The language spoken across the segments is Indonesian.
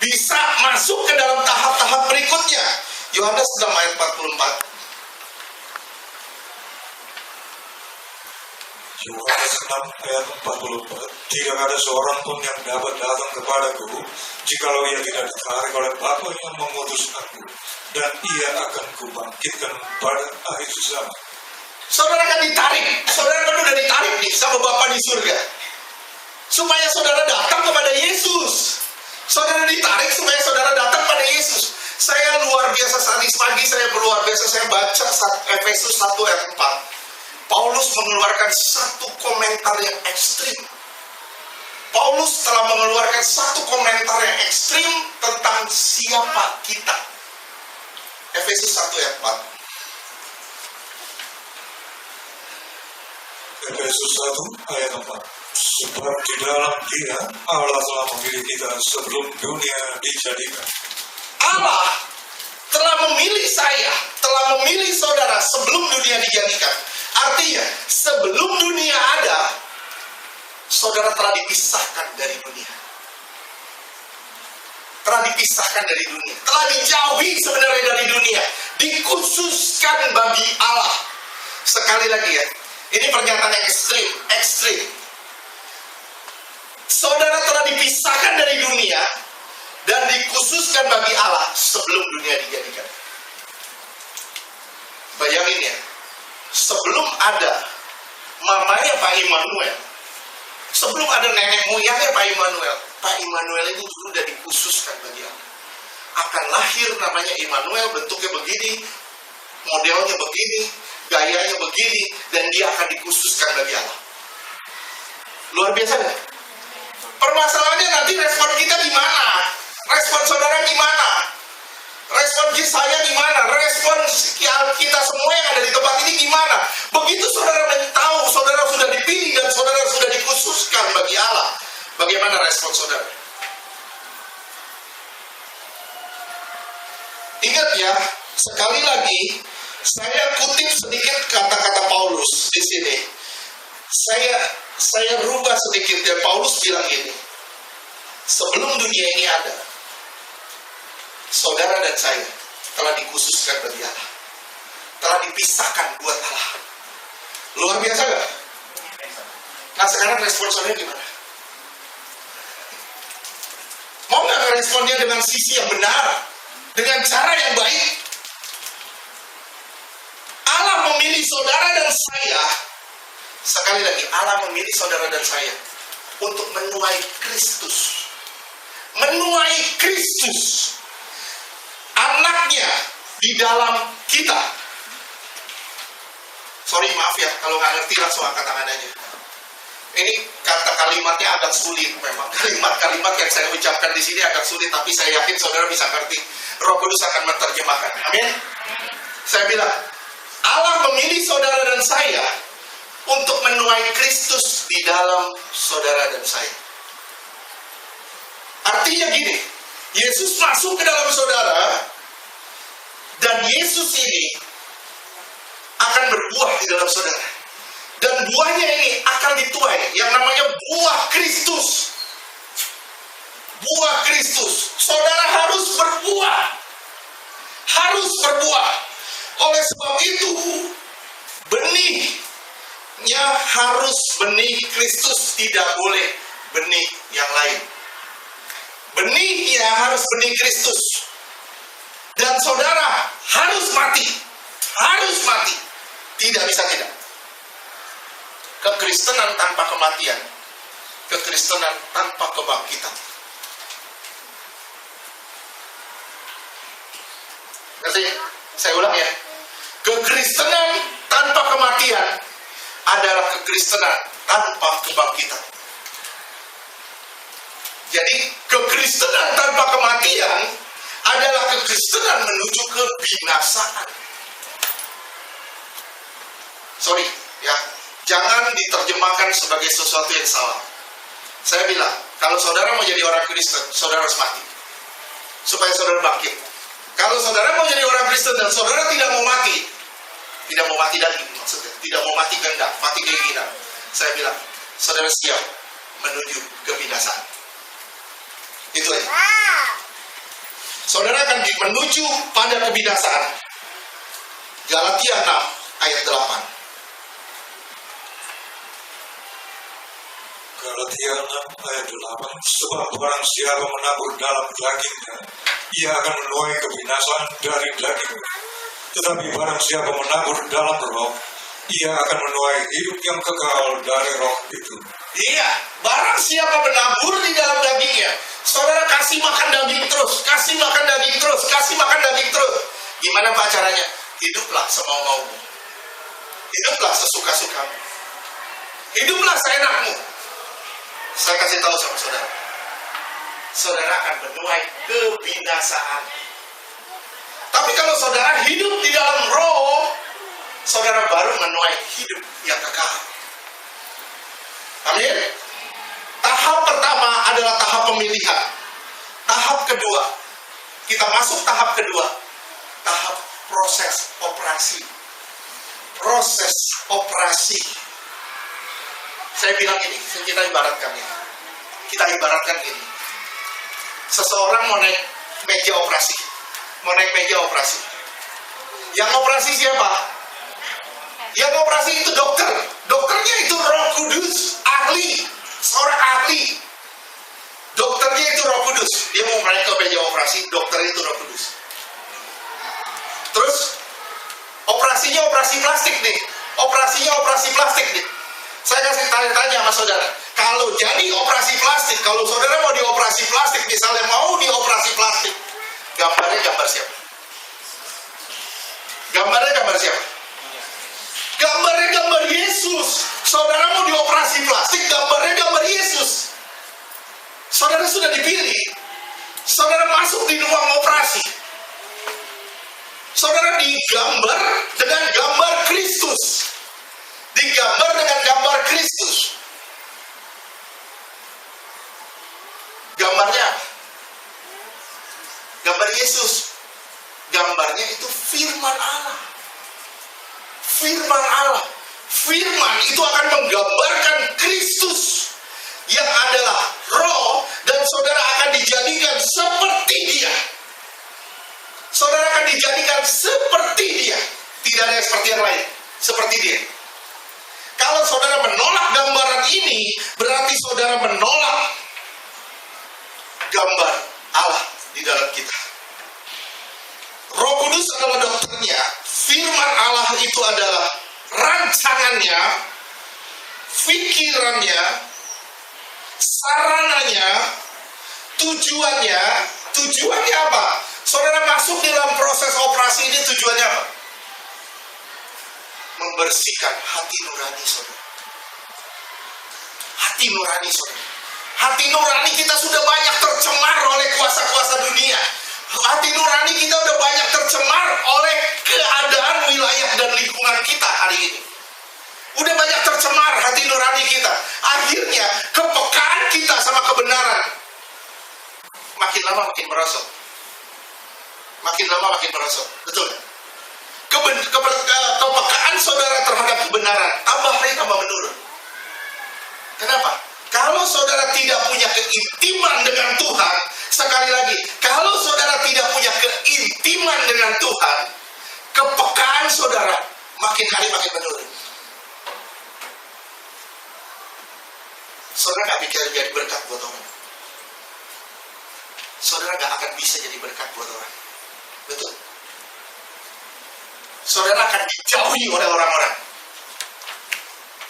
bisa masuk ke dalam tahap-tahap berikutnya. Yohanes 6 ayat 44. Yohanes 6 ayat 44. Tidak ada seorang pun yang dapat datang kepadaku jikalau ia tidak ditarik oleh Bapa yang mengutus aku, dan ia akan kubangkitkan pada akhir zaman. Saudara kan ditarik, saudara kan udah ditarik nih sama Bapa di surga, supaya saudara datang kepada Yesus. Saudara ditarik supaya saudara datang pada Yesus. Saya luar biasa tadi pagi, saya luar biasa, saya baca Efesus 1 ayat 4. Paulus mengeluarkan satu komentar yang ekstrim. Paulus telah mengeluarkan satu komentar yang ekstrim tentang siapa kita. Efesus 1 ayat 4. Efesus 1 ayat 4. Sebab di dalam Dia Allah telah memilih kita sebelum dunia dijadikan. Allah telah memilih saya, telah memilih saudara sebelum dunia dijadikan. Artinya, sebelum dunia ada, saudara telah dipisahkan dari dunia. Telah dipisahkan dari dunia. Telah dijauhi sebenarnya dari dunia. Dikhususkan bagi Allah. Sekali lagi ya, ini pernyataan yang ekstrim. Saudara telah dipisahkan dari dunia dan dikhususkan bagi Allah sebelum dunia dijadikan. Bayangin ya, sebelum ada mamanya Pak Immanuel, sebelum ada nenek moyangnya Pak Immanuel ini sudah dikhususkan bagi Allah. Akan lahir namanya Immanuel, bentuknya begini, modelnya begini, gayanya begini, dan dia akan dikhususkan bagi Allah. Luar biasa kan? Permasalahannya nanti respon kita gimana? Respon saudara gimana? Respon saya gimana? Respon kita semua yang ada di tempat ini gimana? Begitu saudara tahu, saudara sudah dipilih dan saudara sudah dikhususkan bagi Allah, bagaimana respon saudara? Ingat ya, sekali lagi, saya kutip sedikit kata-kata Paulus di sini. Saya rubah sedikit ya. Paulus bilang gini, sebelum dunia ini ada, saudara dan saya telah dikhususkan bagi Allah, telah dipisahkan buat Allah. Luar biasa gak? Nah sekarang respon saudara gimana? Mau gak responnya dengan sisi yang benar, dengan cara yang baik? Allah memilih saudara dan saya. Sekali lagi, Allah memilih saudara dan saya untuk menuai Kristus. Menuai Kristus, anaknya di dalam kita. Sorry, maaf ya, kalau nggak ngerti langsung angkat tangan aja. Ini kata kalimatnya agak sulit memang. Kalimat-kalimat yang saya ucapkan di sini agak sulit, tapi saya yakin saudara bisa ngerti. Roh Kudus akan menerjemahkan. Amin. Saya bilang, Allah memilih saudara dan saya untuk menuai Kristus di dalam saudara dan saya. Artinya gini, Yesus masuk ke dalam saudara, dan Yesus ini akan berbuah di dalam saudara. Dan buahnya ini akan dituai, yang namanya buah Kristus. Buah Kristus. Saudara harus berbuah. Harus berbuah. Oleh sebab itu, benihnya harus benih Kristus, tidak boleh benih yang lain. Benihnya harus benih Kristus. Dan saudara harus mati. Harus mati. Tidak bisa tidak. Kekristenan tanpa kematian, kekristenan tanpa kebangkitan. Ngerti? Saya ulang ya. Kekristenan tanpa kematian adalah kekristenan tanpa kebangkitan. Jadi kekristenan tanpa kematian adalah kekristenan menuju kebinasaan. Sorry ya, jangan diterjemahkan sebagai sesuatu yang salah. Saya bilang, kalau saudara mau jadi orang Kristen, saudara harus mati supaya saudara bangkit. Kalau saudara mau jadi orang Kristen dan saudara tidak mau mati daging, maksudnya tidak mau mati kehendak, mati keinginan, saya bilang, saudara siap menuju kebinasaan. Itu aja. saudara akan menuju pada kebinasaan. Galatia 6 ayat 8. Galatia 6 ayat 8. Sebab barang siapa menabur dalam dagingnya, ia akan menuai kebinasaan dari dagingnya. Tetapi barang siapa menabur dalam roh, ia akan menuai hidup yang kekal dari roh itu. Iya, barang siapa menabur di dalam dagingnya, saudara kasih makan daging terus, kasih makan daging terus, kasih makan daging terus. Gimana Pak caranya? Hiduplah semau-maumu, hiduplah sesuka-sukamu, hiduplah seenakmu. Saya kasih tahu sama saudara, saudara akan menuai kebinasaan. Tapi kalau saudara hidup di dalam roh, saudara baru menuai hidup yang kekal. Amin. Tahap pertama adalah tahap pemilihan. Tahap kedua, kita masuk tahap kedua, tahap proses operasi. Proses operasi. Saya bilang ini, kita ibaratkan ini. Kita ibaratkan ini. Seseorang mau naik meja operasi. Mau naik meja operasi. Yang operasi siapa? Yang operasi itu dokter. Dokternya itu Roh Kudus, ahli, seorang ahli. Dokternya itu Roh Kudus. Dia mau naik ke meja operasi, dokternya itu Roh Kudus. Terus operasinya operasi plastik nih. Operasinya operasi plastik nih. Saya kasih tanya-tanya sama saudara. Kalau jadi operasi plastik, kalau saudara mau dioperasi plastik, misalnya mau dioperasi plastik, gambarnya gambar siapa? Gambarnya gambar siapa? Gambarnya gambar Yesus. Saudara mau dioperasi plastik, gambarnya gambar Yesus. Saudara sudah dipilih. Saudara masuk di ruang operasi. Saudara digambar dengan gambar Kristus. Digambar dengan gambar Kristus. Gambarnya apa? Gambar Yesus. Gambarnya itu firman Allah. Firman Allah. Firman itu akan menggambarkan Kristus yang adalah roh, dan saudara akan dijadikan seperti dia. Saudara akan dijadikan seperti dia. Tidak ada yang seperti yang lain. Seperti dia. Kalau saudara menolak gambaran ini, berarti saudara menolak gambar Allah di dalam kita. Roh Kudus adalah dokternya. Firman Allah itu adalah rancangannya, pikirannya, sarananya, tujuannya. Tujuannya apa? Saudara masuk dalam proses operasi ini, tujuannya apa? Membersihkan hati nurani saudara. Hati nurani saudara. Hati nurani kita sudah banyak tercemar oleh kuasa-kuasa dunia. Hati nurani kita sudah banyak tercemar oleh keadaan wilayah dan lingkungan kita hari ini. Udah banyak tercemar hati nurani kita. Akhirnya kepekaan kita sama kebenaran makin lama makin merosot. Makin lama makin merosot. Betul? Kepekaan saudara terhadap kebenaran tambah hari tambah menurun. Kenapa? Kalau saudara tidak punya keintiman dengan Tuhan, sekali lagi, kalau saudara tidak punya keintiman dengan Tuhan, kepekaan saudara makin hari makin menurun. Saudara gak pikir jadi berkat buat orang. Saudara gak akan bisa jadi berkat buat orang. Betul? Saudara akan dijauhi oleh orang-orang.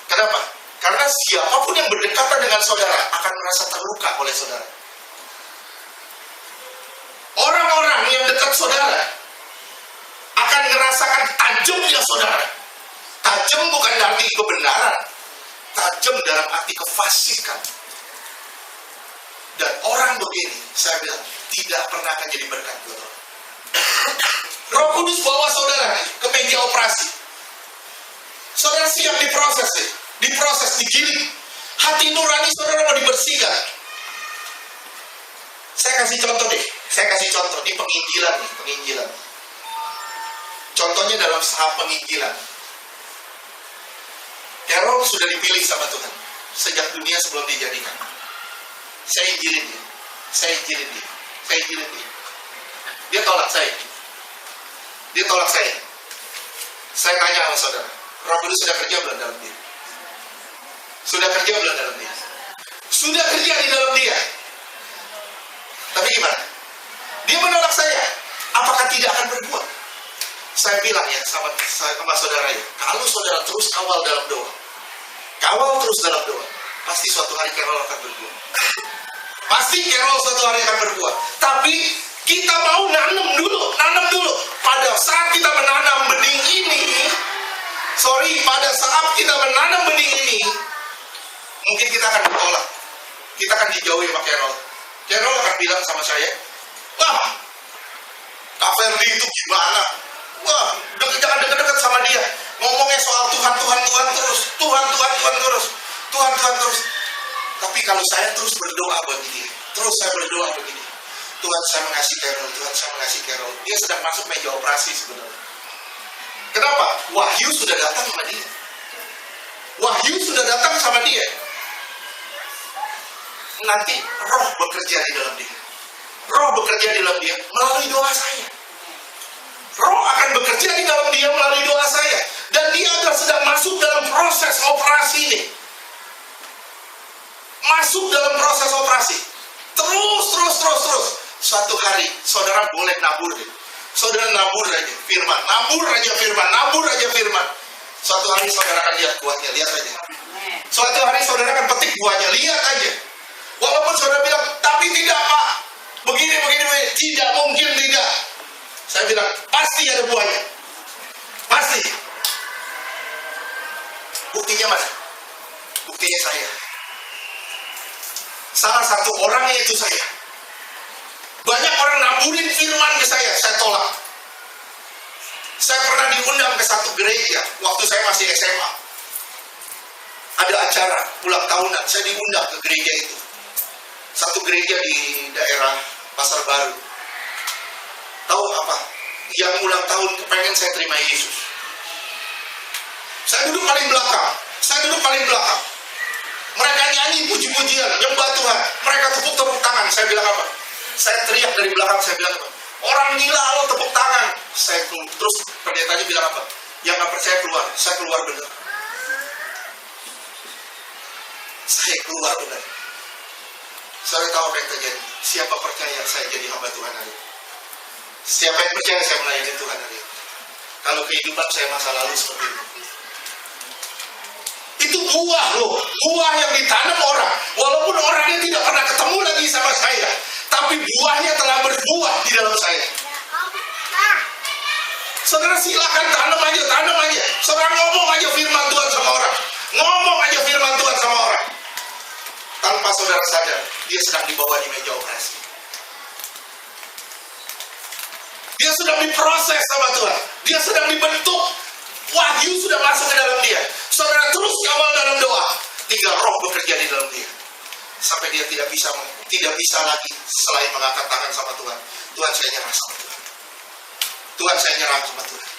Kenapa? Karena siapapun yang berdekatan dengan saudara akan merasa terluka oleh saudara. Orang-orang yang dekat saudara akan merasakan tajamnya saudara. Tajam bukan arti kebenaran. Tajam dalam arti kefasikan. Dan orang begini, saya bilang, tidak pernah akan jadi berkat buat orang. Roh Kudus bawa saudara ke meja operasi. Saudara siap diproses, digiling. Hati nurani saudara mau dibersihkan. Saya kasih contoh deh. Di penginjilan. Contohnya dalam tahap penginjilan. Carol sudah dipilih sama Tuhan sejak dunia sebelum dijadikan. Saya injilin dia. Dia tolak saya. Dia tolak saya. Saya tanya sama saudara, Roh Kudus sudah kerja belum dalam dia? Sudah kerja belum dalam dia? Sudah kerja di dalam dia. Tapi gimana? Dia menolak saya. Apakah tidak akan berbuat? Saya bilang ya sama saudara ya, kalau saudara terus kawal dalam doa, kawal terus dalam doa, pasti suatu hari Carol akan berbuat. Pasti Carol suatu hari akan berbuat. Tapi kita mau nanam dulu. Pada saat kita menanam benih ini, pada saat kita menanam benih ini, mungkin kita akan ditolak. Kita akan dijauhi sama Carol. Carol akan bilang sama saya, wah, Kak Ferdi itu gimana? Wah, jangan deket-deket sama dia. Ngomongnya soal Tuhan terus. Tuhan terus. Tapi kalau saya terus berdoa begini, terus saya berdoa begini, Tuhan saya mengasihi Carol, dia sedang masuk meja operasi sebenarnya. Kenapa? Wahyu sudah datang sama dia. Nanti roh bekerja di dalam dia melalui doa saya. Roh akan bekerja di dalam dia melalui doa saya. Dan dia adalah sedang masuk dalam proses operasi ini. Terus. Suatu hari, saudara boleh nabur. Saudara nabur aja firman. Suatu hari saudara akan lihat buahnya, lihat aja. Suatu hari saudara akan petik buahnya, lihat aja. Walaupun saudara bilang, tapi tidak Pak, begini, tidak mungkin tidak. Saya bilang, pasti ada buahnya. Pasti. Buktinya mana? Buktinya saya. Salah satu orangnya itu saya. Banyak orang naburin firman ke saya tolak. Saya pernah diundang ke satu gereja waktu saya masih SMA. Ada acara ulang tahunan, saya diundang ke gereja itu. Satu gereja di daerah Pasar Baru. Tahu apa? Yang ulang tahun kepengen saya terima Yesus. Saya duduk paling belakang. Mereka nyanyi puji-pujian, nyembah Tuhan. Mereka tepuk tangan. Saya bilang apa? Saya teriak dari belakang, saya bilang apa? Orang gila lo tepuk tangan. Terus pendetanya bilang apa? Yang gak percaya keluar. Saya keluar benar. Saya tahu apa yang terjadi. Siapa percaya saya jadi hamba Tuhan hari ini? Siapa yang percaya saya melayani Tuhan hari ini? Kalau kehidupan saya masa lalu seperti itu. Itu buah loh. Buah yang ditanam orang. Walaupun orangnya tidak pernah ketemu lagi sama saya. Tapi buahnya telah berbuah di dalam saya. Saudara silakan tanam aja. Saudara ngomong aja firman Tuhan sama orang. Tanpa saudara sadar, dia sedang dibawa di meja operasi. Dia sedang diproses sama Tuhan. Dia sedang dibentuk. Wahyu sudah masuk ke dalam dia. Saudara terus kawal dalam doa. Tinggal roh bekerja di dalam dia. Sampai dia tidak bisa lagi selain mengangkat tangan sama Tuhan. Tuhan saya nyerah sama Tuhan.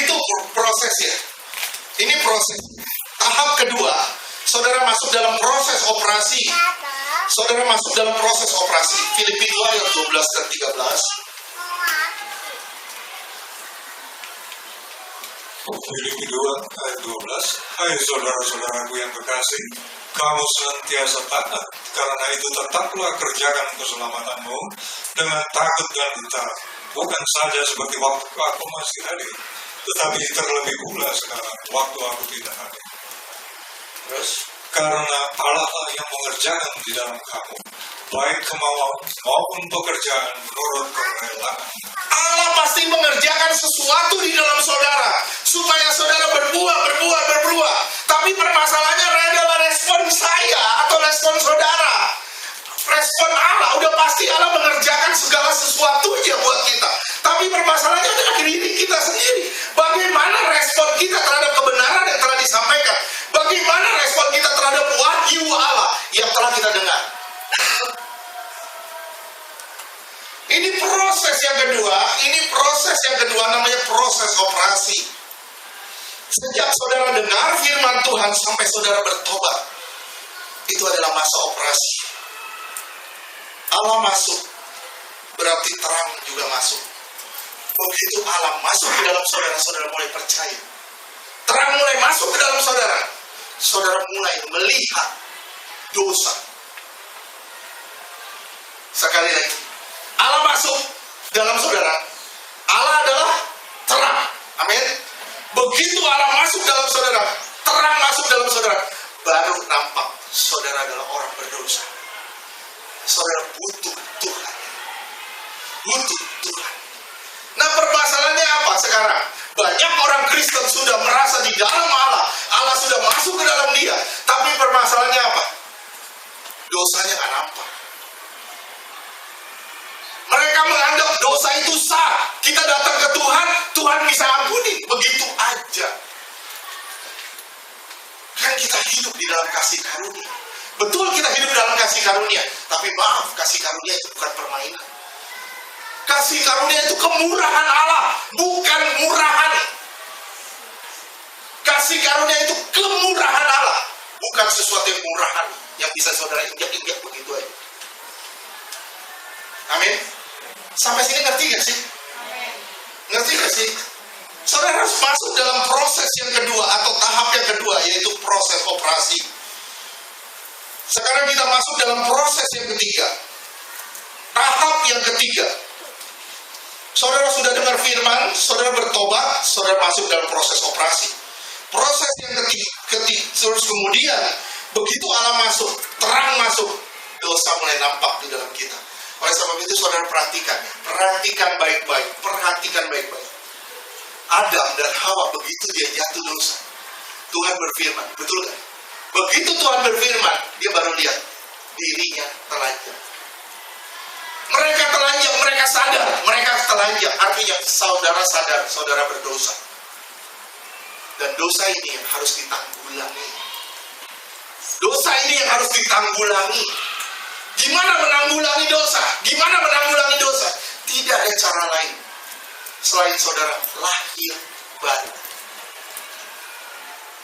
Itu prosesnya. Ini proses. Tahap kedua, saudara masuk dalam proses operasi. Filipi 2 ayat 12 dan 13. Filipi 2 ayat 12. Hai saudara-saudaraku yang kekasih, kamu senantiasa taat, karena itu tetaplah kerjakan keselamatanmu dengan takut dan gentar, bukan saja seperti waktu aku masih hadir, tetapi terlebih pula sekarang waktu aku tidak hadir. Terus, karena Allah yang mengerjakan di dalam kamu, baik kemauan maupun pekerjaan menurut kerelaan. Allah pasti mengerjakan sesuatu di dalam saudara supaya saudara berbuah. Tapi permasalahannya adalah respon saya atau respon saudara. Respon Allah, udah pasti Allah mengerjakan segala sesuatunya buat kita. Tapi permasalahannya adalah diri kita sendiri. Bagaimana respon kita terhadap kebenaran yang telah disampaikan? Bagaimana respon kita terhadap wahyu Allah yang telah kita dengar? Ini proses yang kedua namanya proses operasi. Sejak saudara dengar firman Tuhan sampai saudara bertobat, itu adalah masa operasi. Allah masuk berarti terang juga masuk. Begitu Allah masuk ke dalam saudara, saudara mulai percaya. Terang mulai masuk ke dalam saudara. Saudara mulai melihat dosa. Sekali lagi, Allah masuk dalam saudara. Allah adalah terang. Amin. Begitu Allah masuk dalam saudara, terang masuk dalam saudara, baru nampak saudara adalah orang berdosa. Saudara butuh Tuhan. Butuh Tuhan. Nah, permasalahannya apa sekarang? Banyak orang Kristen sudah merasa di dalam Allah. Allah sudah masuk ke dalam dia. Tapi permasalahannya apa? Dosanya nggak nampak. Mereka menganggap dosa itu sah. Kita datang ke Tuhan, Tuhan bisa ampuni. Begitu aja. Kan kita hidup di dalam kasih karunia. Betul kita hidup dalam kasih karunia. Tapi maaf, kasih karunia itu bukan permainan. Kasih karunia itu kemurahan Allah, bukan murahan. Kasih karunia itu kemurahan Allah, bukan sesuatu yang murahan yang bisa saudara injak-injak begitu aja. Amin. Sampai sini ngerti gak sih? Ngerti gak sih? Saudara harus masuk dalam proses yang kedua atau tahap yang kedua, yaitu proses operasi. Sekarang kita masuk dalam proses yang ketiga. Tahap yang ketiga. Saudara sudah dengar firman, saudara bertobat, saudara masuk dalam proses operasi. Proses yang ketiga, terus kemudian begitu Allah masuk, terang masuk, dosa mulai nampak di dalam kita. Oleh sebab itu saudara perhatikan baik-baik, perhatikan baik-baik. Adam dan Hawa begitu dia jatuh dosa, Tuhan berfirman, betul kan? Begitu Tuhan berfirman, dia baru lihat dirinya telanjang. Mereka telanjang, mereka sadar, mereka telanjang. Artinya saudara sadar, saudara berdosa. Dan dosa ini yang harus ditanggulangi. Dosa ini yang harus ditanggulangi. Gimana menanggulangi dosa? Gimana menanggulangi dosa? Tidak ada cara lain selain saudara lahir baru.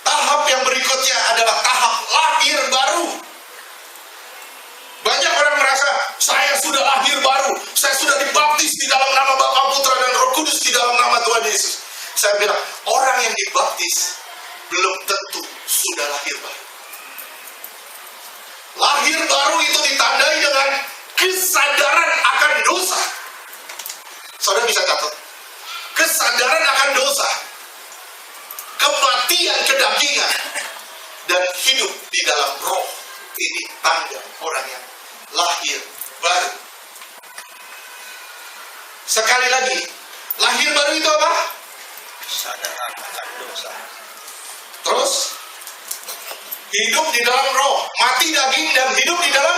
Tahap yang berikutnya adalah tahap lahir baru. Banyak orang merasa, saya sudah lahir baru, saya sudah dibaptis di dalam nama Bapa, Putra, dan Roh Kudus, di dalam nama Tuhan Yesus. Saya bilang, orang yang dibaptis belum tentu sudah lahir baru. Lahir baru itu ditandai dengan kesadaran akan dosa. Saudara bisa catat, kesadaran akan dosa, kematian kedagingan, dan hidup di dalam roh. Ini tanda orang yang lahir baru. Sekali lagi, lahir baru itu apa? Kesadaran akan dosa. Terus hidup di dalam roh, mati daging dan hidup di dalam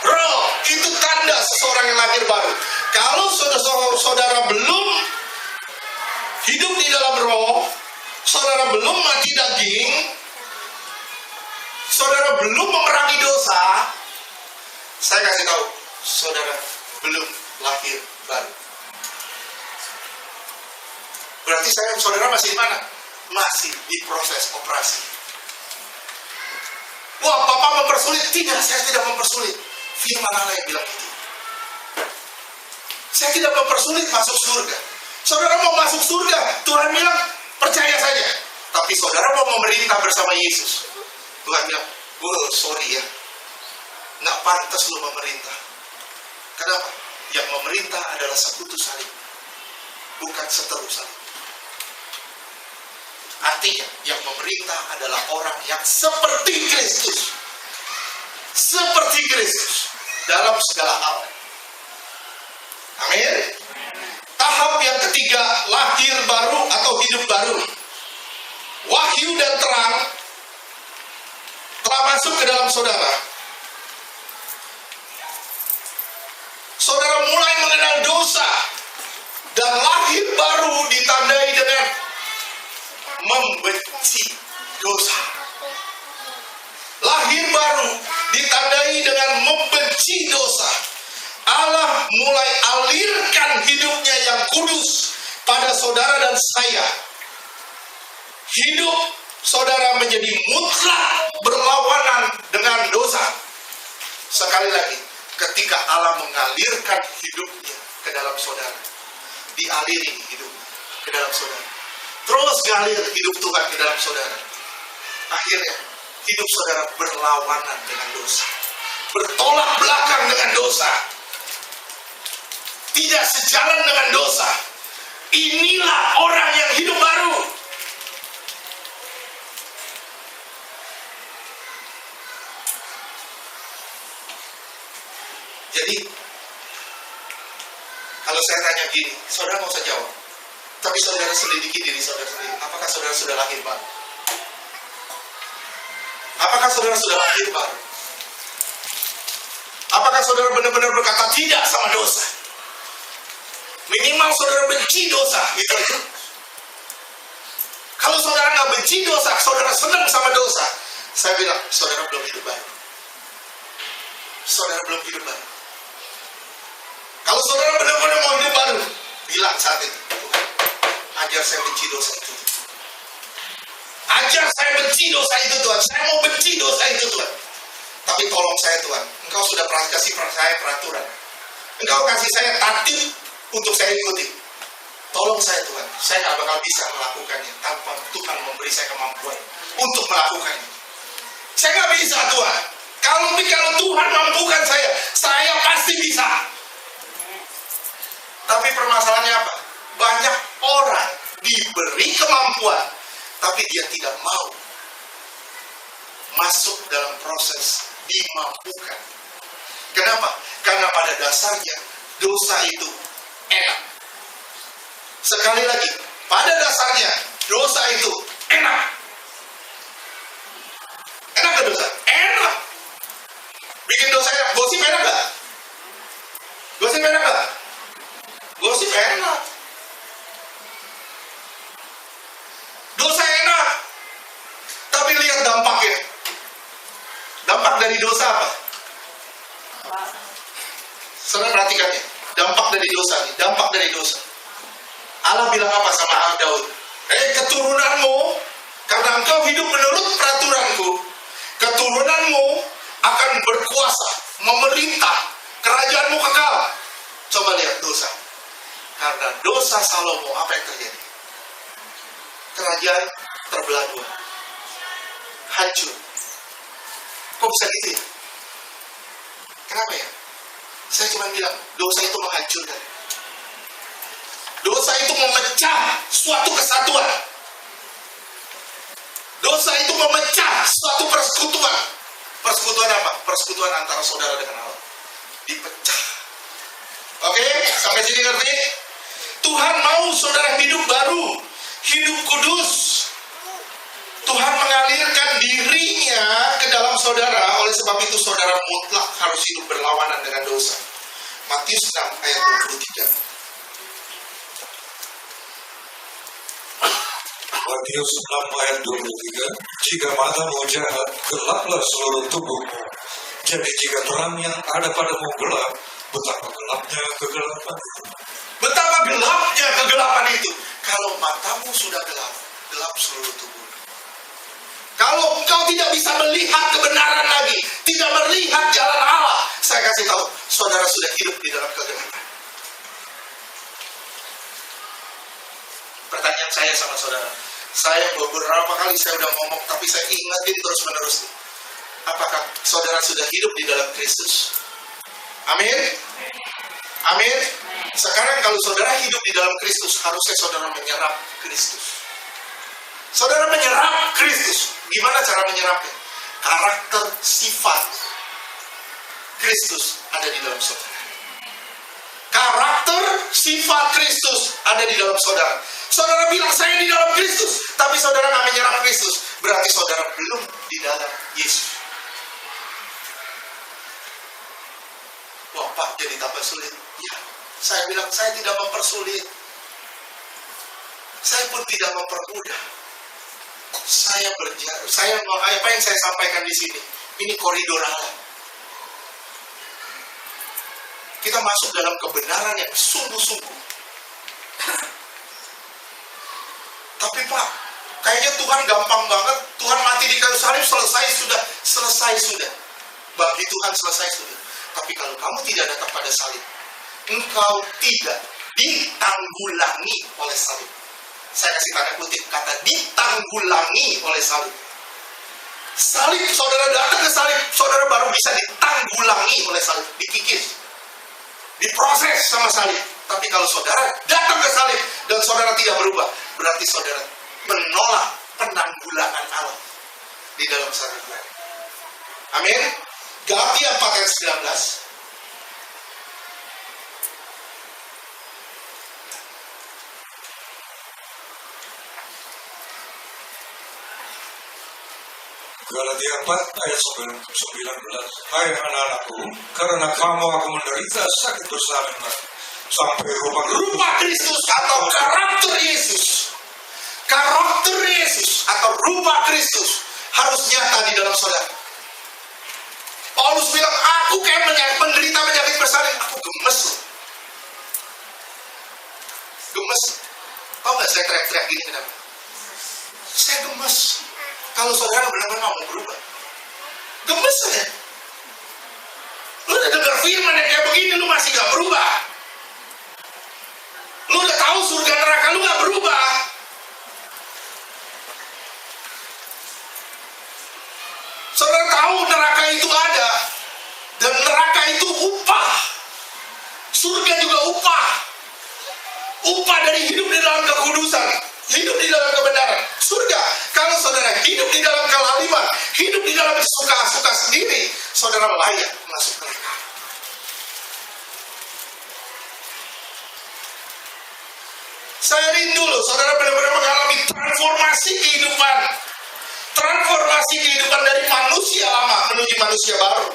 roh. Itu tanda seseorang yang lahir baru. Kalau saudara belum hidup di dalam roh, saudara belum mati daging, saudara belum memerangi dosa, saya kasih tahu, saudara belum lahir baru. Berarti saudara masih di mana? Masih di proses operasi. Wah, Bapak mempersulit. Tidak, saya tidak mempersulit. Firman Allah yang bilang itu. Saya tidak mempersulit masuk surga. Saudara mau masuk surga, Tuhan bilang, percaya saja. Tapi saudara mau memerintah bersama Yesus. Tuhan bilang, sorry ya, nggak pantas lu memerintah. Kenapa? Yang memerintah adalah sekutu salib, bukan seteru salib. Artinya, yang memerintah adalah orang yang seperti Kristus. Seperti Kristus dalam segala hal. Amin. Tahap yang ketiga, lahir baru atau hidup baru. Wahyu dan terang telah masuk ke dalam saudara. Saudara mulai mengenal dosa. Dan lahir baru ditandai dengan membenci dosa. Lahir baru ditandai dengan membenci dosa. Allah mulai alirkan hidupnya yang kudus pada saudara dan saya. Hidup saudara menjadi mutlak berlawanan dengan dosa. Sekali lagi, ketika Allah mengalirkan hidupnya ke dalam saudara. Dialiri hidup ke dalam saudara. Terus ngalir hidup Tuhan ke dalam saudara. Akhirnya hidup saudara berlawanan dengan dosa, bertolak belakang dengan dosa, tidak sejalan dengan dosa. Inilah orang yang hidup baru. Jadi kalau saya tanya gini, saudara nggak usah jawab, tapi saudara selidiki diri saudara sendiri. Apakah saudara sudah lahir baru? Apakah saudara sudah lahir baru? Apakah saudara benar-benar berkata tidak sama dosa? Minimal saudara benci dosa, gitu. Kalau saudara nggak benci dosa, saudara senang sama dosa, saya bilang saudara belum hidup baru. Saudara belum hidup baru. Kalau saudara benar-benar mau hidup baru, bilang saat itu, Tuhan, ajar saya benci dosa itu. Ajar saya benci dosa itu, Tuhan. Saya mau benci dosa itu, Tuhan. Tapi tolong saya, Tuhan. Engkau sudah kasih saya peraturan. Engkau kasih saya tatib untuk saya ikuti. Tolong saya, Tuhan. Saya nggak bakal bisa melakukannya tanpa Tuhan memberi saya kemampuan untuk melakukannya. Saya nggak bisa, Tuhan. Kalau Tuhan mampukan saya pasti bisa. Tapi permasalahannya apa? Banyak orang diberi kemampuan, tapi dia tidak mau masuk dalam proses dimampukan. Kenapa? Karena pada dasarnya dosa itu enak. Sekali lagi, pada dasarnya dosa itu enak. Enak gak dosa? Enak. Bikin dosa enak. Gosip enak gak? Gosip enak gak? Gosip enak. Dosa enak. Tapi lihat dampaknya. Dampak dari dosa apa? Saudara perhatikannya. Dampak dari dosa nih. Dampak dari dosa. Allah bilang apa sama Daud? Keturunanmu, karena engkau hidup menurut peraturanku, keturunanmu akan berkuasa, memerintah, kerajaanmu kekal. Coba lihat dosa. Karena dosa Salomo, apa yang terjadi? Kerajaan terbelah dua. Hancur. Kok bisa gitu ya? Kenapa ya? Saya cuma bilang, dosa itu menghancurkan. Dosa itu memecah suatu kesatuan. Dosa itu memecah suatu persekutuan. Persekutuan apa? Persekutuan antara saudara dengan Allah. Dipecah. Oke? Sampai sini ngerti? Tuhan mau saudara hidup baru, hidup kudus. Tuhan mengalirkan dirinya ke dalam saudara. Oleh sebab itu saudara mutlak harus hidup berlawanan dengan dosa. Matius 6 ayat 23. Matius 6 ayat 23. Jika matamu jahat, gelaplah seluruh tubuhmu. Jadi jika terang yang ada padamu gelap, betapa gelapnya kegelapan itu. Betapa gelapnya kegelapan itu. Kalau matamu sudah gelap, gelap seluruh tubuh. Kalau engkau tidak bisa melihat kebenaran lagi, tidak melihat jalan Allah, saya kasih tahu, saudara sudah hidup di dalam kegelapan. Pertanyaan saya sama saudara, saya beberapa kali saya udah ngomong, tapi saya ingatin terus menerus. Apakah saudara sudah hidup di dalam Kristus? Amin. Amin. Sekarang kalau saudara hidup di dalam Kristus, harusnya saudara menyerap Kristus. Saudara menyerap Kristus. Gimana cara menyerapnya? Karakter, sifat Kristus ada di dalam saudara. Karakter, sifat Kristus ada di dalam saudara. Saudara bilang saya di dalam Kristus, tapi saudara nggak menyerap Kristus, berarti saudara belum di dalam Yesus. Wah Pak, jadi tambah sulit. Ya, saya bilang saya tidak mempersulit. Saya pun tidak mempermudah. Apa yang saya sampaikan di sini, ini koridor Allah. Kita masuk dalam kebenaran yang sungguh-sungguh. Tapi Pak, kayaknya Tuhan gampang banget. Tuhan mati di kayu salib, selesai sudah. Bagi Tuhan selesai sudah. Tapi kalau kamu tidak datang pada salib, engkau tidak ditanggulangi oleh salib. Saya kasih tanda kutip kata ditanggulangi oleh salib. Salib, saudara datang ke salib, saudara baru bisa ditanggulangi oleh salib, dikikis, diproses sama salib. Tapi kalau saudara datang ke salib dan saudara tidak berubah, berarti saudara menolak penanggulangan Allah di dalam salib. Amin. Galatia 4 ayat 19. Galatia 4 ayat 19. Hai anak-anakku, karena kamu akan menderita sakit bersama sampai rupa Kristus atau karakter Yesus. Karakter Yesus atau rupa Kristus harus nyata di dalam saudara. Paulus bilang, aku kayak menderita penyakit bersalin. Aku gemes loh. Gemes. Tahu gak saya teriak-teriak gini kenapa? Saya gemes. Kalau saudara benar-benar mau berubah, gemes ya. Lu udah dengar firman yang kayak begini, lu masih gak berubah. Lu udah tahu surga neraka, lu gak berubah. Saudara tahu neraka itu ada, dan neraka itu upah. Surga juga upah. Upah dari hidup di dalam kekudusan, hidup di dalam kebenaran. Surga, kalau saudara hidup di dalam kelaliman, hidup di dalam suka-suka sendiri, saudara layak masuk neraka. Saya rindu loh, saudara benar-benar mengalami transformasi kehidupan. Transformasi kehidupan dari manusia lama menuju manusia baru.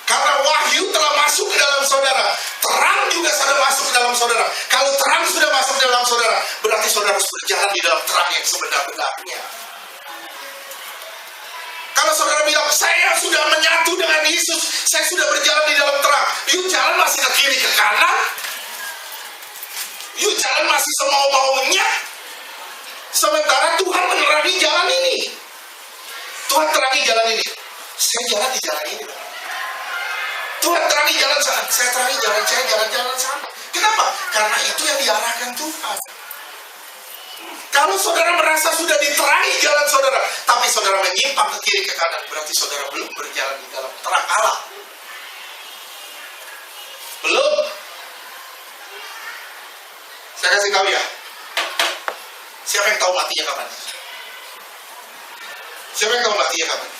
Karena wahyu telah masuk ke dalam saudara, terang juga sudah masuk ke dalam saudara. Kalau terang sudah masuk ke dalam saudara, berarti saudara harus berjalan di dalam terang yang sebenar-benarnya. Kalau saudara bilang, saya sudah menyatu dengan Yesus, saya sudah berjalan di dalam terang, yuk jalan masih ke kiri ke kanan, yuk jalan masih semau-maunya. Sementara Tuhan menerangi jalan ini. Tuhan terangi jalan ini. Saya jalan di jalan ini. Tuhan terangi jalan sana. Saya terangi jalan saya, jalan-jalan sana. Kenapa? Karena itu yang diarahkan Tuhan. Kalau saudara merasa sudah diterangi jalan saudara, tapi saudara menyimpang ke kiri ke kanan, berarti saudara belum berjalan di dalam terang Allah. Belum. Saya kasih tahu ya. Siapa yang tahu matinya kapan? Siapa yang tahu matinya kapan?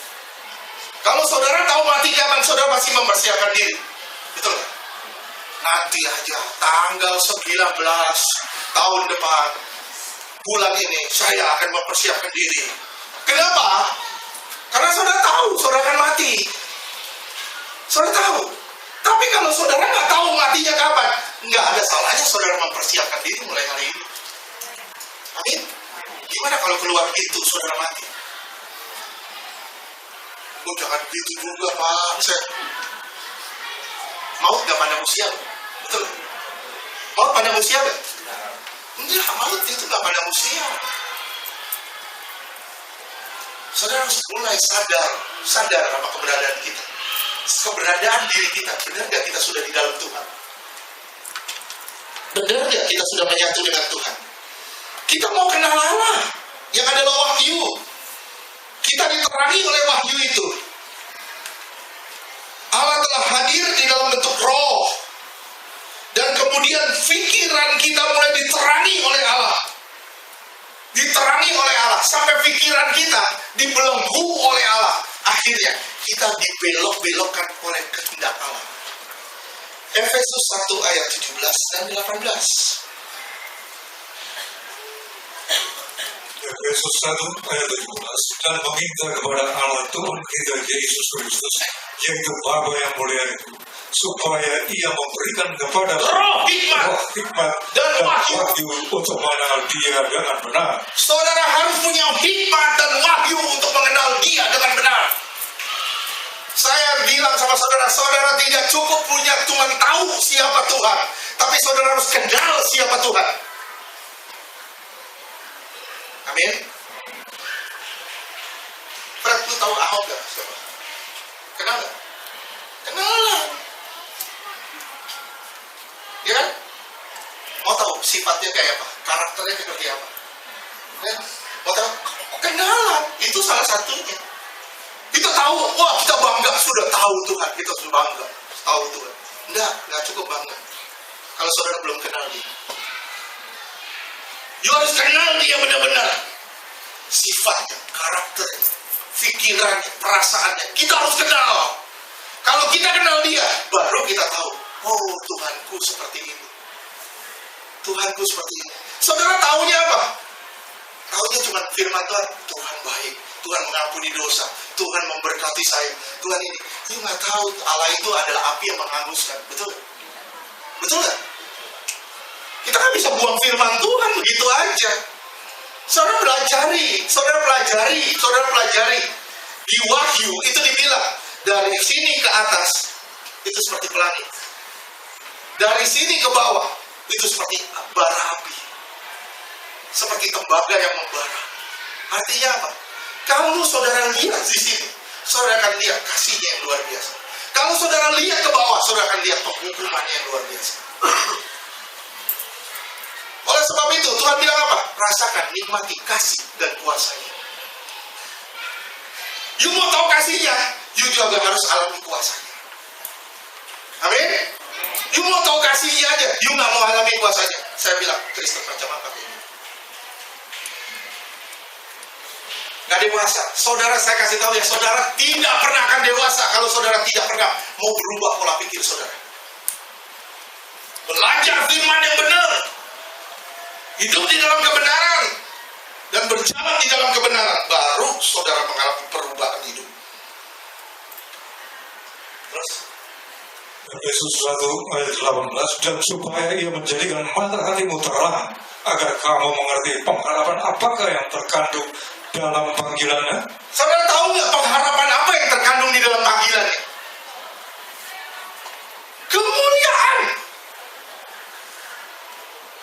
Kalau saudara tahu mati kapan, saudara pasti mempersiapkan diri. Betul nggak? Nanti aja, tanggal 19 tahun depan, bulan ini, saya akan mempersiapkan diri. Kenapa? Karena saudara tahu, saudara akan mati. Saudara tahu. Tapi kalau saudara nggak tahu matinya kapan, nggak ada salahnya saudara mempersiapkan diri mulai hari ini. Amin. Gimana kalau keluar pintu saudara mati? Oh, jangan begitu juga Pak. Maut gak pada usia, betul? Maut pada usia gak? Enggak, maut itu gak pada usia. Saudara harus mulai sadar apa keberadaan kita. Keberadaan diri kita, benar gak kita sudah di dalam Tuhan? Benar gak kita sudah menyatu dengan Tuhan? Kita mau kenal Allah yang adalah wahyu. Kita diterangi oleh wahyu itu. Allah telah hadir di dalam bentuk roh. Dan kemudian pikiran kita mulai diterangi oleh Allah. Diterangi oleh Allah. Sampai pikiran kita dibelenggu oleh Allah. Akhirnya kita dibelok-belokkan oleh kehendak Allah. Efesus 1 ayat 17 dan 18. Efesus 1 ayat 17, dan meminta kepada Allah Tuhan kita Yesus Kristus, yaitu Bapa yang mulia itu, supaya Ia memberikan kepada roh hikmat dan wahyu untuk mengenal Dia dengan benar. Saudara harus punya hikmat dan wahyu untuk mengenal Dia dengan benar. Saya bilang sama saudara, saudara tidak cukup punya cuma tahu siapa Tuhan, tapi saudara harus kenal siapa Tuhan. Amin. Fred, lu tahu Ahok gak? Siapa? Kenal gak? sifatnya kayak apa? Karakternya seperti apa? Ya, mau tahu? Kenalan, itu salah satunya. Kita tahu, wah kita bangga sudah tahu Tuhan, kita sudah bangga tahu Tuhan. Enggak cukup bangga. Kalau saudara belum kenal dia, you harus kenal dia benar-benar. Sifatnya, karakternya, pikirannya, perasaannya, kita harus kenal. Kalau kita kenal dia, baru kita tahu, oh Tuhanku seperti ini. Tuhanku seperti ini. Saudara taunya apa? Taunya cuma firman Tuhan, Tuhan baik, Tuhan mengampuni dosa, Tuhan memberkati saya, Tuhan ini. You nggak tahu Allah itu adalah api yang menghanguskan, betul? Betul nggak? Kita kan bisa buang firman Tuhan begitu aja. Saudara pelajari. Di Wahyu itu dibilang, dari sini ke atas, itu seperti pelangi. Dari sini ke bawah, itu seperti bara api. Seperti tembaga yang membara. Artinya apa? Kalau saudara lihat di sini, saudara akan lihat kasihnya yang luar biasa. Kalau saudara lihat ke bawah, saudara akan lihat penghukumannya yang luar biasa. Oleh sebab itu, Tuhan bilang apa? Rasakan, nikmati kasih dan kuasanya. You mau tahu kasihnya, you juga harus alami kuasanya. Amin? You mau tahu kasihnya aja, you nggak mau alami kuasanya. Saya bilang, Kristen macam apa ini? Nggak dewasa. Saudara, saya kasih tahu ya, saudara tidak pernah akan dewasa kalau saudara tidak pernah mau berubah pola pikir saudara. Belajar firman yang benar, hidup di dalam kebenaran, dan berjalan di dalam kebenaran, baru saudara mengalami perubahan hidup. Terus Efesus 1 ayat 18, dan supaya ia menjadikan mata hatimu terang, agar kamu mengerti pengharapan apakah yang terkandung dalam panggilannya. Saudara tahu nggak pengharapan apa yang terkandung di dalam panggilannya? Kemuliaan.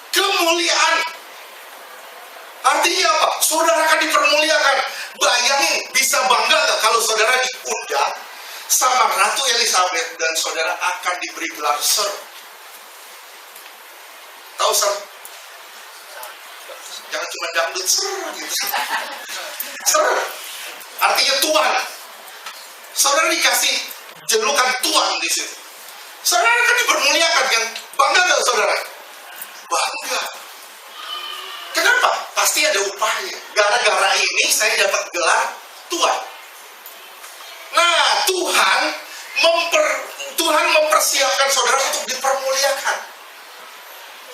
Kemuliaan. Artinya apa? Saudara akan dipermuliakan. Bayangin, bisa bangga nggak kalau saudara diundang sama Ratu Elizabeth dan saudara akan diberi gelar Sir? Tahu Sir? Jangan cuma dangdut Sir gitu. Sir, artinya Tuan. Saudara dikasih julukan Tuan di situ. Saudara akan dipermuliakan kan? Bangga nggak saudara? Bangga. Kenapa? Pasti ada upahnya. Gara-gara ini saya dapat gelar Tuan. Nah, Tuhan mempersiapkan saudara untuk dipermuliakan.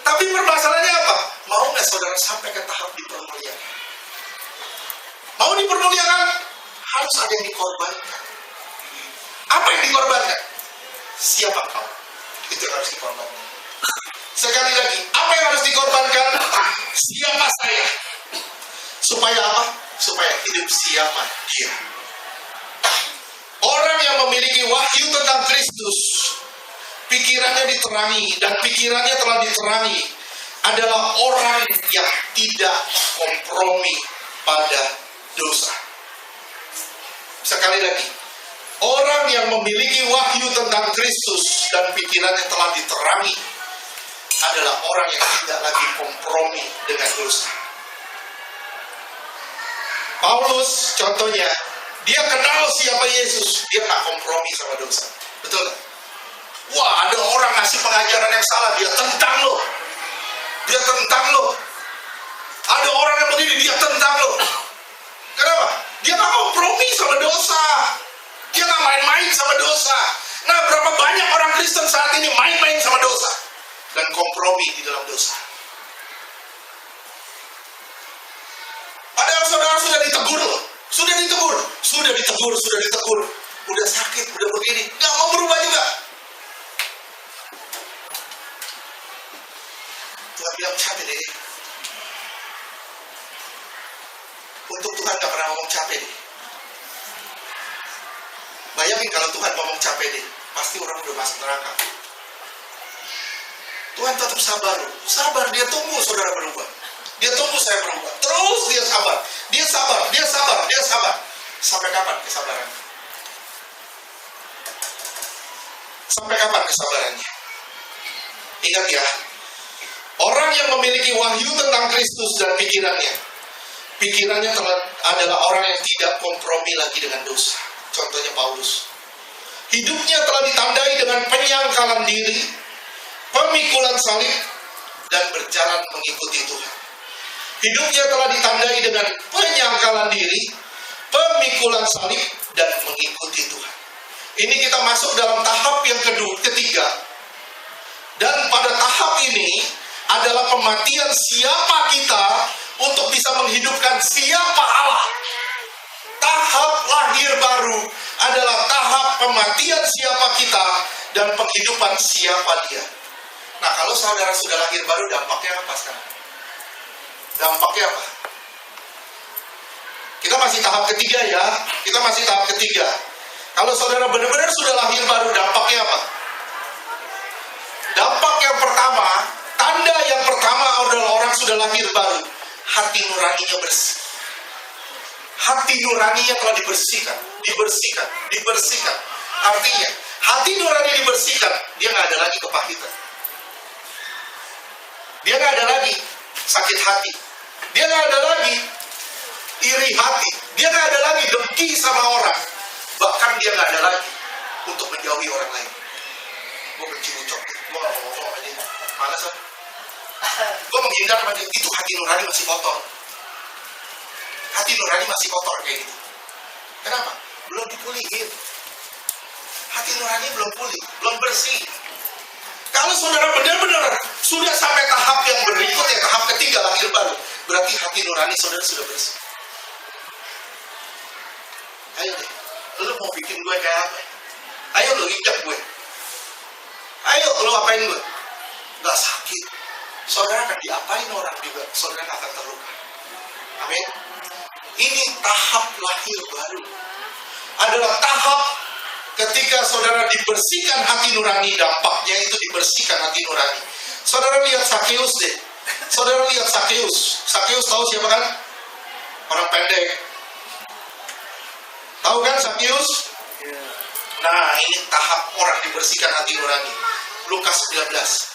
Tapi permasalahannya apa? Mau nggak saudara sampai ke tahap dipermuliakan? Mau dipermuliakan? Harus ada yang dikorbankan. Apa yang dikorbankan? Siapa kau? Itu yang harus dikorbankan. Sekali lagi, apa yang harus dikorbankan? Siapa saya? Supaya apa? Supaya hidup siapa dia. Orang yang memiliki wahyu tentang Kristus, pikirannya diterangi, dan pikirannya telah diterangi, adalah orang yang tidak kompromi pada dosa. Sekali lagi, orang yang memiliki wahyu tentang Kristus dan pikirannya telah diterangi adalah orang yang tidak lagi kompromi dengan dosa. Paulus contohnya, dia kenal siapa Yesus, dia tak kompromi sama dosa. Betul gak? Wah, ada orang ngasih pengajaran yang salah, dia tentang lo. Dia tentang lo. Ada orang yang begini, dia tentang lo. Kenapa? Dia tak kompromi sama dosa. Dia tak main-main sama dosa. Nah, berapa banyak orang Kristen saat ini main-main sama dosa dan kompromi di dalam dosa. Padahal saudara sudah ditegur loh. Sudah ditegur. Udah sakit, udah begini. Gak mau berubah juga. Tuhan bilang capek deh. Untuk Tuhan gak pernah ngomong capek deh. Bayangin kalau Tuhan ngomong capek deh, pasti orang udah masuk neraka. Tuhan tetap sabar loh. Sabar, dia tunggu saudara berubah. Dia tunggu saya berubah. Terus dia sabar. Dia sabar. Sampai kapan kesabarannya? Sampai kapan kesabarannya? Ingat ya, Orang yang memiliki wahyu tentang Kristus dan pikirannya adalah orang yang tidak kompromi lagi dengan dosa. Contohnya Paulus. Hidupnya telah ditandai dengan penyangkalan diri, pemikulan salib, dan berjalan mengikuti Tuhan. Hidupnya telah ditandai dengan penyangkalan diri, pemikulan salib, dan mengikuti Tuhan. Ini kita masuk dalam tahap yang ketiga. Dan pada tahap ini adalah pematian siapa kita untuk bisa menghidupkan siapa Allah. Tahap lahir baru adalah tahap pematian siapa kita dan penghidupan siapa dia. Nah, kalau saudara sudah lahir baru, dampaknya apa sekarang? Dampaknya apa? Kita masih tahap ketiga ya. Kita masih tahap ketiga. Kalau saudara benar-benar sudah lahir baru, dampaknya apa? Dampak yang pertama, tanda yang pertama adalah orang sudah lahir baru. Hati nuraninya bersih. Hati nuraninya telah dibersihkan. Artinya, hati nurani dibersihkan, dia nggak ada lagi kepahitan. Dia nggak ada lagi sakit hati. Dia nggak ada lagi iri hati. Dia nggak ada lagi dengki sama orang. Bahkan dia nggak ada lagi untuk menjauhi orang lain. Gue benci ucap, gue nggak mau ngomong sama dia. Malas kan? Gue menghindar sama dia. Itu hati nurani masih kotor. Hati nurani masih kotor kayak gitu. Kenapa? Belum dipulihin. Hati nurani belum pulih, belum bersih. Kalau saudara benar-benar sudah sampai tahap yang berikut, ya tahap ketiga lahir baru, berarti hati nurani saudara sudah bersih. Ayo deh, lu mau bikin gue kayak apa? Ayo lu injak gue. Ayo lu apain gue? Gak sakit. Saudara akan diapain orang juga, saudara gak akan terluka. Amin. Ini tahap lahir baru. Adalah tahap ketika saudara dibersihkan hati nurani, dampaknya itu dibersihkan hati nurani. Saudara lihat Sakeus deh. Saudara lihat Sakeus. Sakeus tahu siapa kan? Orang pendek. Tahu kan Sakeus? Nah, ini tahap orang dibersihkan hati nurani. Lukas 19.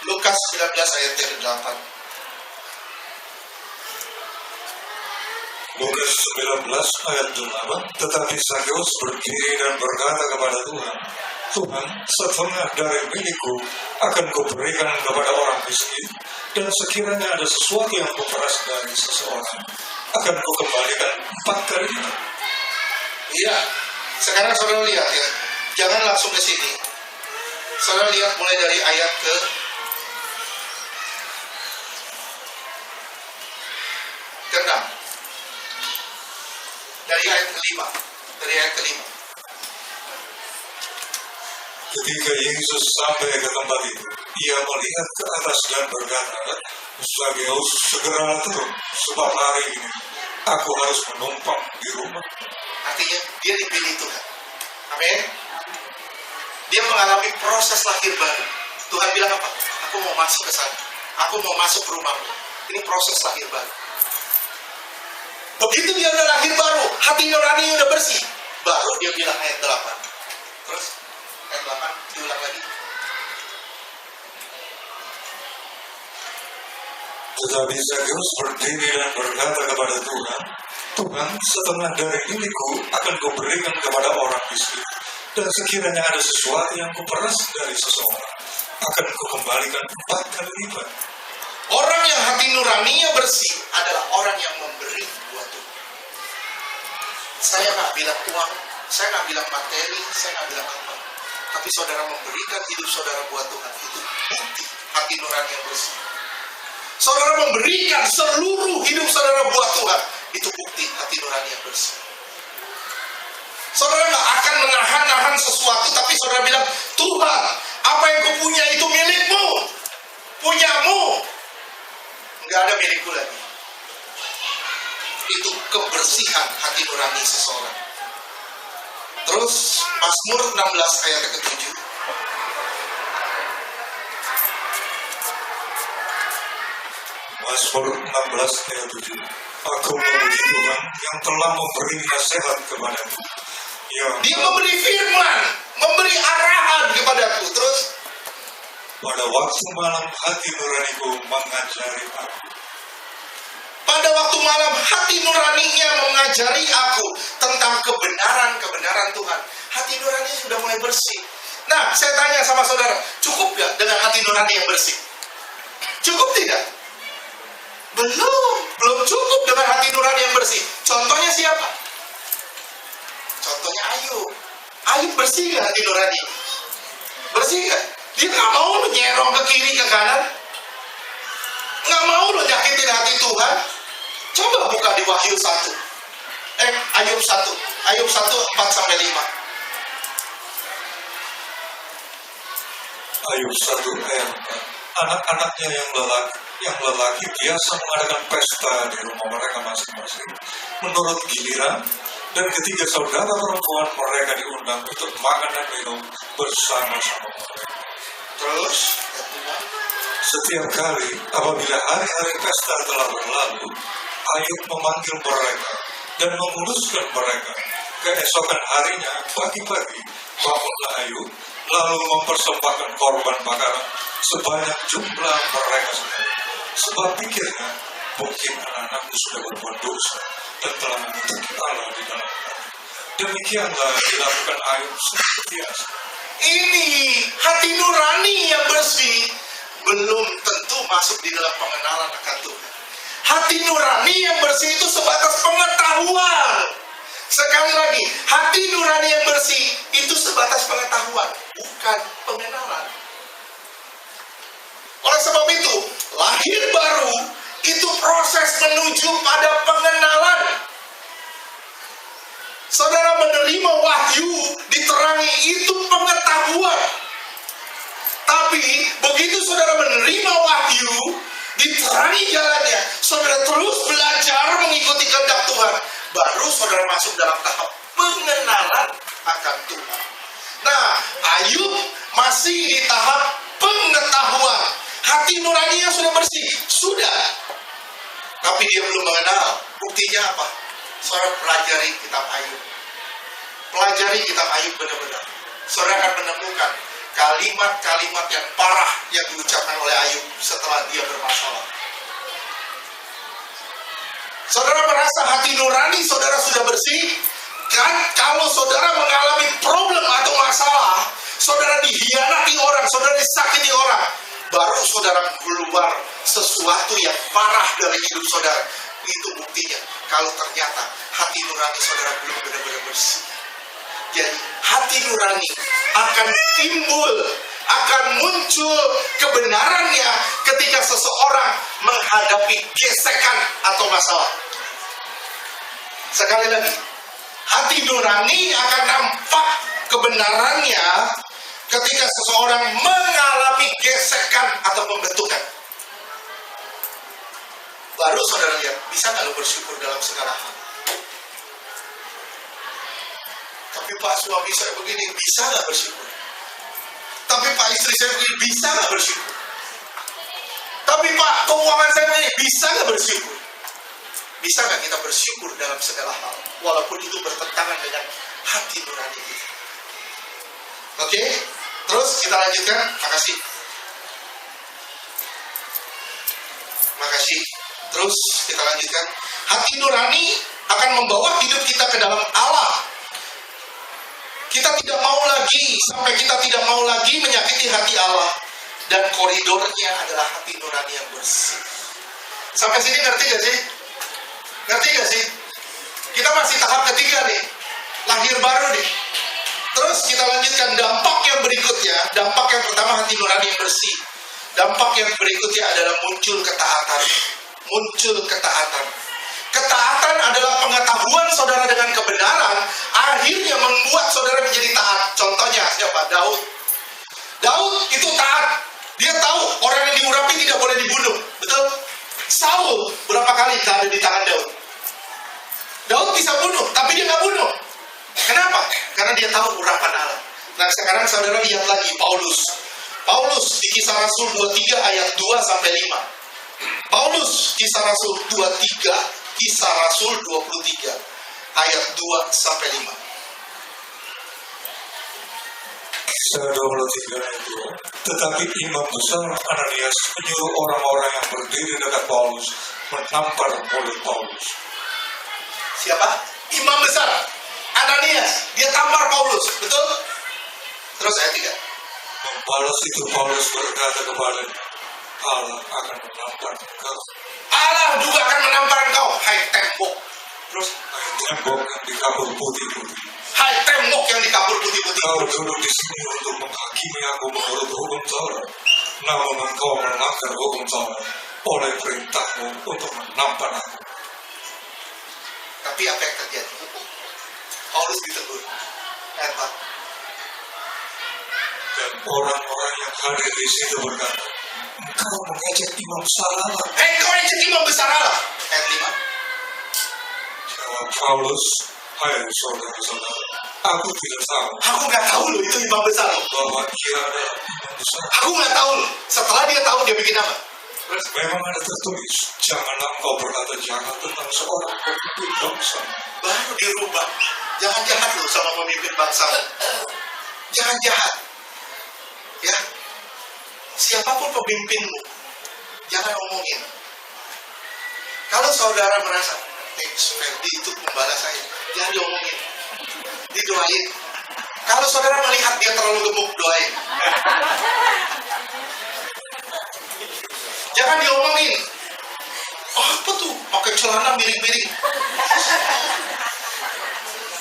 Lukas 19 ayat 8. Lukas 19 ayat 8. Tetapi Sakeus berdiri dan berkata kepada Tuhan, Tuhan, setengah dari milikku akan kuberikan kepada orang miskin, dan sekiranya ada sesuatu yang kuperas dari seseorang, akan kukembalikan 4 kali lipat. Iya, sekarang saudara lihat ya, jangan langsung ke sini. Saudara lihat mulai dari ayat ke-6, dari ayat ke-5. Ketika Yesus sampai ke tempat itu, ia melihat ke atas dan berkata, Sakeus, segeralah turun, sebab hari ini aku harus menumpang di rumah. Artinya dia dipilih Tuhan. Amin. Dia mengalami proses lahir baru. Tuhan bilang apa? Aku mau masuk ke sana. Aku mau masuk ke rumahmu. Ini proses lahir baru. Begitu dia udah lahir baru, hati nurani udah bersih, baru dia bilang ayat 8. Terus ayat 8 diulang lagi. Tetapi Sakeus berdiri dan berkata kepada Tuhan, Tuhan, setengah dari milikku akan kuberikan kepada orang miskin, dan sekiranya ada sesuatu yang kuperas dari seseorang, akan kukembalikan 4 kali lipat. Orang yang hati nuraninya bersih adalah orang yang memberi buat Tuhan. Saya nggak bilang uang, saya nggak bilang materi, saya nggak bilang apa. Tapi saudara memberikan hidup saudara buat Tuhan, itu bukti hati nurani yang bersih. Saudara memberikan seluruh hidup saudara buat Tuhan, itu bukti hati nurani yang bersih. Saudara nggak akan menahan sesuatu, tapi saudara bilang, Tuhan, apa yang kupunya itu milikmu, punyamu. Nggak ada milikku lagi. Itu kebersihan hati nurani seseorang. Terus Mazmur 16 ayat ke-7. Mazmur 16 ayat 7. Aku memuji Tuhan yang telah memberi nasihat kepadaku. Dia memberi firman, memberi arahan kepadaku. Terus Pada waktu malam hati nuraniku mengajari aku. pada waktu malam hati nuraninya mengajari aku tentang kebenaran Tuhan. Hati nurani sudah mulai bersih. Nah, saya tanya sama saudara, cukup gak dengan hati nurani yang bersih? Cukup tidak? Belum cukup dengan hati nurani yang bersih. Contohnya siapa? Contohnya Ayub. Ayub bersih gak hati nurani? Bersih gak? Dia gak mau lo nyerong ke kiri ke kanan. Gak mau lo nyakitin hati Tuhan. Coba buka di Wahyu 1. Ayub 1. Ayub 1, 4-5. Ayub 1 ayat 4. Anak-anaknya yang lelaki biasa mengadakan pesta di rumah mereka masing-masing menurut giliran, dan ketiga saudara perempuan mereka diundang untuk makan dan minum bersama-sama mereka. Terus Setiap kali apabila hari-hari pesta telah berlalu, Ayub memanggil mereka dan menguduskan mereka. Keesokan harinya, pagi-pagi, bangunlah Ayub, lalu mempersembahkan korban bakaran sebanyak jumlah mereka sendiri. Sebab pikirnya, mungkin anak-anakku sudah berbuat dosa dan telah menutupi Allah di dalam hati. Demikianlah dilakukan Ayub senantiasa. ini hati nurani yang bersih belum tentu masuk di dalam pengenalan akan Tuhan. Hati nurani yang bersih itu sebatas pengetahuan. Sekali lagi, hati nurani yang bersih itu sebatas pengetahuan, bukan pengenalan. Oleh sebab itu, lahir baru itu proses menuju pada pengenalan. Saudara menerima wahyu, diterangi, itu pengetahuan. Tapi begitu saudara menerima wahyu, diterangi jalannya, saudara terus belajar mengikuti kehendak Tuhan, baru saudara masuk dalam tahap pengenalan akan Tuhan. Nah, Ayub masih di tahap pengetahuan. Hati nuraninya sudah bersih, sudah. Tapi dia belum mengenal. Buktinya apa? Saudara pelajari kitab Ayub. Pelajari kitab Ayub benar-benar. Saudara akan menemukan kalimat-kalimat yang parah yang diucapkan oleh Ayub setelah dia bermasalah. Saudara merasa hati nurani saudara sudah bersih? Kan kalau saudara mengalami problem atau masalah, saudara dihianati orang, saudara disakiti orang, baru saudara keluar sesuatu yang parah dari hidup saudara. Itu buktinya kalau ternyata hati nurani saudara belum benar-benar bersih. Jadi hati nurani akan timbul, akan muncul kebenarannya ketika seseorang menghadapi gesekan atau masalah. Sekali lagi, hati nurani akan nampak kebenarannya ketika seseorang mengalami gesekan atau pembentukan. Baru saudara lihat, bisa nggak lo bersyukur dalam segala hal? Tapi Pak, suami saya begini, bisa nggak bersyukur? Tapi Pak, istri saya begini, bisa nggak bersyukur? Tapi Pak, keuangan saya begini, bisa nggak bersyukur? Bisa nggak kita bersyukur dalam segala hal, walaupun itu bertentangan dengan hati nurani kita? Oke, terus kita lanjutkan. Makasih. Terus kita lanjutkan. Hati nurani akan membawa hidup kita ke dalam Allah. Kita tidak mau lagi, sampai kita tidak mau lagi menyakiti hati Allah. Dan koridornya adalah hati nurani yang bersih. Sampai sini ngerti gak sih? Ngerti gak sih? Kita masih tahap ketiga nih, lahir baru nih. Terus kita lanjutkan dampak yang berikutnya. Dampak yang pertama hati nurani yang bersih. Dampak yang berikutnya adalah muncul ketaatan. Muncul ketaatan. Ketaatan adalah pengetahuan saudara dengan kebenaran, akhirnya membuat saudara menjadi taat. Contohnya siapa? Daud. Daud itu taat. Dia tahu orang yang diurapi tidak boleh dibunuh. Betul? Saul berapa kali ada di tangan Daud? Daud bisa bunuh, tapi dia nggak bunuh. Kenapa? Karena dia tahu urapan Allah. Nah, sekarang saudara lihat lagi Paulus. Paulus di Kisah Rasul 23 ayat 2-5. Paulus Kisah Rasul 23, Kisah Rasul 23 ayat 2-5. Kisah 23 ayat 2. Tetapi imam besar Ananias menyuruh orang-orang yang berdiri dekat Paulus menampar mulut Paulus. Siapa? Imam besar Ananias, dia tampar Paulus, betul? Terus ayat 3. Membalas itu Paulus berkata kepadanya, Allah akan menampar engkau. Allah juga akan menampar engkau, hai tembok. Terus, Hai tembok yang dikabur putih-putih. hai tembok yang dikabur putih-putih. Kau duduk di sini untuk menghakimi aku menurut hukum Taurat. Namun engkau melanggar hukum Taurat oleh perintahmu untuk menampar aku. Tapi apa yang terjadi? Paulus ditegur. Ayat 4. Dan orang-orang yang hadir di situ berkata, engkau mengejek imam besar Allah. Engkau ejek imam besar Allah. Ayat 5. Jawab Paulus, hai saudara-saudara, aku tidak tahu Aku nggak tahu loh itu imam besar loh. bahwa dia adalah imam besar. Aku nggak tahu loh. Setelah dia tahu dia bikin apa? Terus, Memang ada tertulis, janganlah engkau berkata jahat tentang seorang pemimpin bangsa. baru dirubah. Jangan jahat loh sama pemimpin bangsa. Jangan jahat. Ya. Siapapun pemimpinmu, jangan omongin. Kalau saudara merasa, Ferdi itu pembalas saya, jangan diomongin. Didoain. Kalau saudara melihat dia terlalu gemuk, doain. Jangan diomongin. Apa tuh? Pakai celana miring-miring.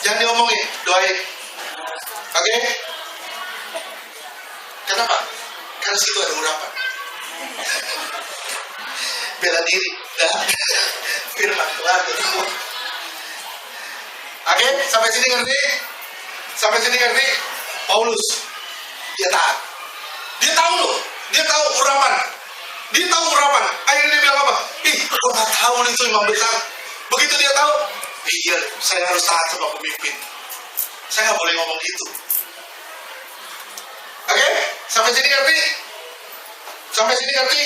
Jangan diomongin, doain. Oke? Kenapa? Karena situ ada urapan. Bela diri. Firman Tuhan. Oke? Sampai sini ngerti? Sampai sini ngerti? Paulus. Dia taat. Dia tahu loh. Dia tahu urapan. Dia tahu urapan. Akhirnya dia bilang apa? Gue gak tahu nih itu imam besar. Begitu dia tahu, iya, saya harus taat sama pemimpin. Saya gak boleh ngomong gitu. Oke? Sampai sini ngerti? Sampai sini ngerti?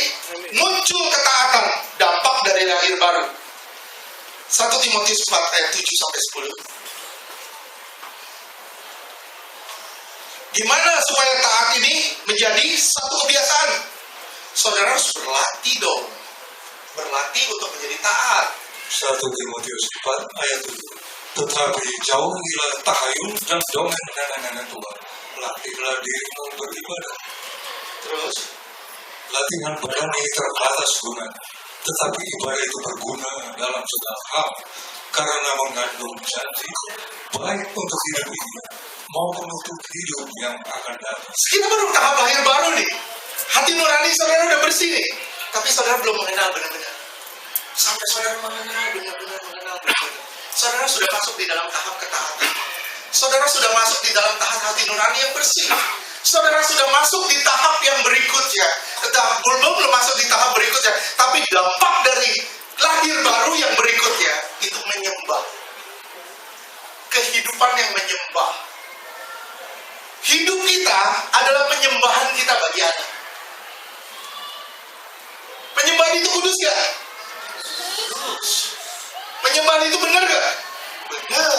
Muncul ketaatan, dampak dari lahir baru. 1 Timotius 4 ayat 7-10. Gimana supaya taat ini menjadi satu kebiasaan? Saudara harus berlatih dong. Berlatih untuk menjadi taat. 1 Timotius 4 ayat 7. Tetapi jauhilah tahayul dan dongeng nenek-nenek tua. Latihlah dirimu beribadah. Terus, Latihan badan ini terbatas guna, tetapi ibadah itu berguna dalam segala hal, karena mengandung janji, baik untuk hidup ini maupun untuk hidup yang akan datang. kita baru tahap lahir baru nih. Hati nurani saudara udah bersih nih. Tapi saudara belum mengenal benar-benar. Sampai saudara mengenal benar-benar. Saudara sudah masuk di dalam tahap ketaatan. Saudara sudah masuk di dalam tahap hati nurani yang bersih. Saudara sudah masuk di tahap yang berikutnya. Belum masuk di tahap berikutnya. Tapi dampak dari lahir baru yang berikutnya itu menyembah. Kehidupan yang menyembah. Hidup kita adalah penyembahan kita bagi Allah. Penyembahan itu kudus gak? Kudus. Penyembahan itu benar gak? Benar.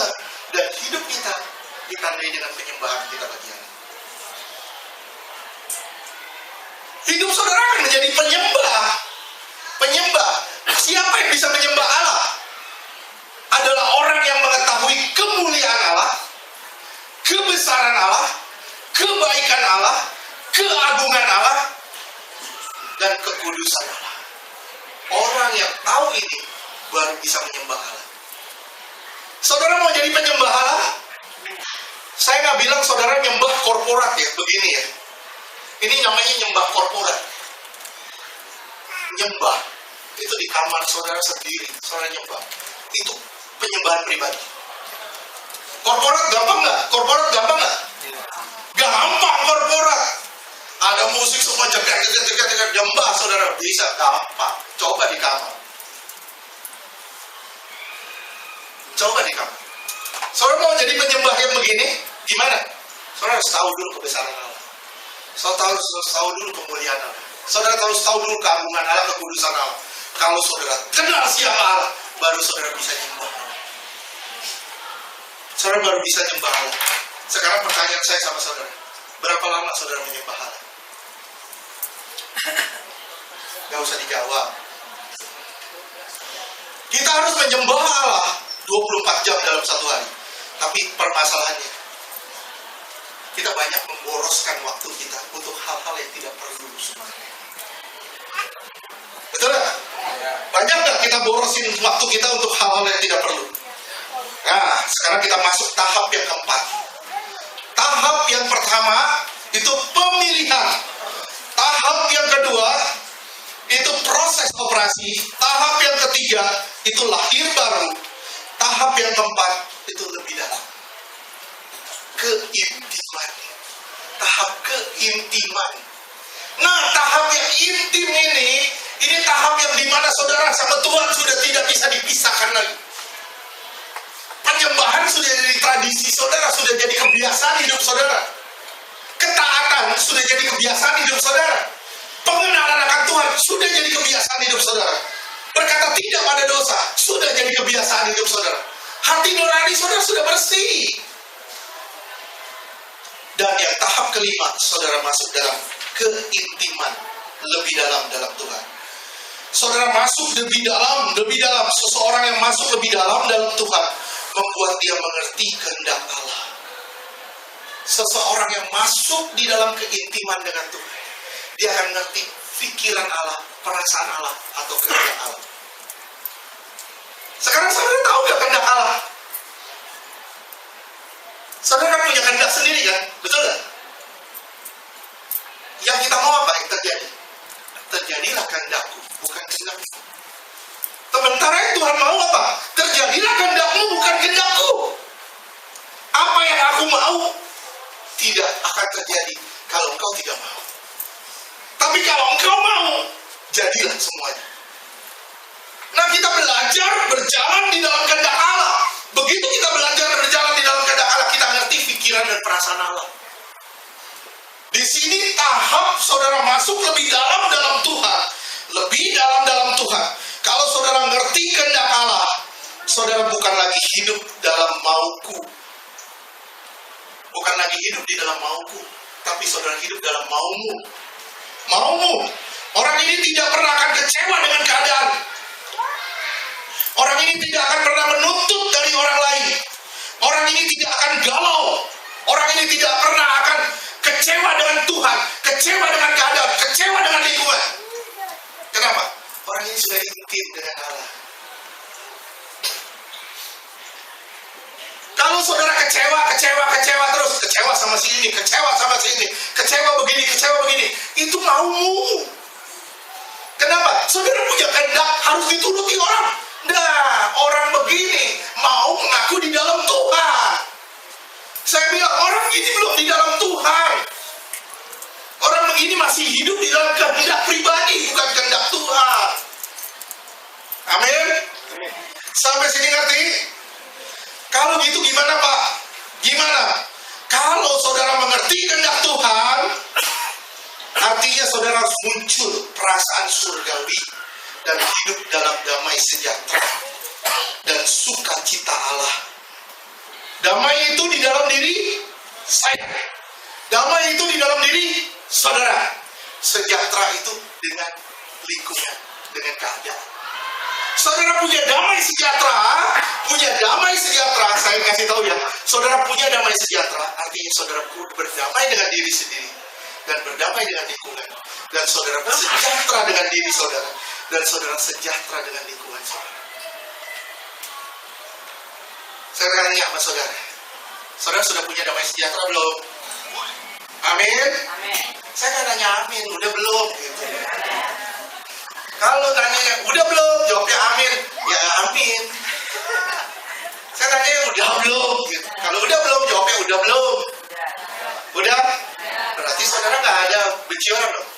Dan hidup kita ditandai dengan penyembahan kita bagi Allah. Hidup saudara akan menjadi penyembah. Penyembah. Siapa yang bisa menyembah Allah? Adalah orang yang mengetahui kemuliaan Allah, kebesaran Allah, kebaikan Allah, keagungan Allah, dan kekudusan Allah. Orang yang tahu ini baru bisa menyembah Allah. Saudara mau jadi penyembah Allah? Saya nggak bilang saudara nyembah korporat ya, begini ya. Ini namanya nyembah korporat. Nyembah itu di kamar saudara sendiri, saudara nyembah. Itu penyembahan pribadi. Korporat gampang nggak? Korporat gampang nggak? Gampang korporat. Ada musik semua jegat nyembah saudara bisa gampang. Coba di kamar. Coba di kamar. Saudara mau jadi penyembah yang begini, gimana? Saudara harus tahu dulu kebesaran Allah. Saudara harus tahu dulu kemuliaan Allah. Saudara harus tahu dulu keagungan Allah, kekudusan Allah. Kalau saudara kenal siapa Allah, baru saudara bisa nyembah. Saudara baru bisa nyembah Allah. Sekarang pertanyaan saya sama saudara, berapa lama saudara menyembah Allah? Gak usah dijawab. Kita harus menyembah Allah 24 jam dalam satu hari. Tapi permasalahannya, kita banyak memboroskan waktu kita untuk hal-hal yang tidak perlu. Betul gak? Banyak gak kita borosin waktu kita untuk hal-hal yang tidak perlu? Nah, sekarang kita masuk tahap yang keempat. Tahap yang pertama itu pemilihan. Tahap yang kedua itu proses operasi. Tahap yang ketiga itu lahir baru. Tahap yang keempat itu lebih dalam. Keintiman. Tahap keintiman. Nah, tahap yang intim ini tahap yang dimana saudara sama Tuhan sudah tidak bisa dipisahkan lagi. Penyembahan sudah jadi tradisi saudara, sudah jadi kebiasaan hidup saudara. Ketaatan sudah jadi kebiasaan hidup saudara. Pengenalan akan Tuhan sudah jadi kebiasaan hidup saudara. Berkata tidak pada dosa sudah jadi kebiasaan hidup saudara. Hati nurani saudara sudah bersih. Dan yang tahap kelima, saudara masuk dalam keintiman lebih dalam Tuhan. Saudara masuk lebih dalam. Seseorang yang masuk lebih dalam Tuhan membuat dia mengerti kehendak Allah. Seseorang yang masuk di dalam keintiman dengan Tuhan, dia akan mengerti pikiran Allah, perasaan Allah, atau kehendak Allah. Sekarang saudara tahu gak kehendak Allah? Saudara kan punya kehendak sendiri kan? Betul gak? Yang kita mau apa yang terjadi? Terjadilah kehendakku, bukan kehendakmu. Sementara yang Tuhan mau apa? Terjadilah kehendakmu, bukan kehendakku. Apa yang aku mau tidak akan terjadi kalau engkau tidak mau. Tapi kalau engkau mau, jadilah semuanya. Nah, kita belajar berjalan di dalam kehendak Allah. Begitu kita belajar berjalan di dalam kehendak Allah, kita ngerti pikiran dan perasaan Allah. Di sini tahap saudara masuk lebih dalam Tuhan. Lebih dalam Tuhan. Kalau saudara ngerti kehendak Allah, saudara bukan lagi hidup dalam mauku. Bukan lagi hidup di dalam mauku, tapi saudara hidup dalam maumu. Maumu. Orang ini tidak pernah akan kecewa dengan keadaan. Orang ini tidak akan pernah menuntut dari orang lain. Orang ini tidak akan galau. Orang ini tidak pernah akan kecewa dengan Tuhan, kecewa dengan keadaan, kecewa dengan lingkungan. Kenapa? Orang ini sudah intim dengan Allah. Kalau saudara kecewa terus, kecewa sama si ini, kecewa begini, itu maumu. Kenapa? Saudara punya kehendak harus dituruti orang. Nah, orang begini mau mengaku di dalam Tuhan. Saya bilang orang ini belum di dalam Tuhan. Orang begini masih hidup di dalam kehendak pribadi, bukan kehendak Tuhan. Amin. Sampai sini ngerti? Kalau gitu gimana Pak? Gimana? Kalau saudara mengerti kehendak Tuhan, artinya saudara harus muncul perasaan surgawi dan hidup dalam damai sejahtera dan sukacita Allah. Damai itu di dalam diri saya. Damai itu di dalam diri saudara. Sejahtera itu dengan lingkungan, dengan keadaan. Saudara punya damai sejahtera, saya kasih tahu ya. Saudara punya damai sejahtera, artinya saudara berdamai dengan diri sendiri dan berdamai dengan lingkungan. Dan saudara sejahtera dengan diri saudara, dan saudara sejahtera dengan lingkungan saudara. Saya tanya sama saudara, saudara sudah punya damai sejahtera belum? Amin. Saya nggak nanya amin, udah belum? Gitu. Kalau tanya udah belum, jawabnya amin. Ya amin. Saya tanya udah belum? Gitu. Kalau udah belum, jawabnya udah belum. Udah? Berarti saudara nggak ada benci orang dong?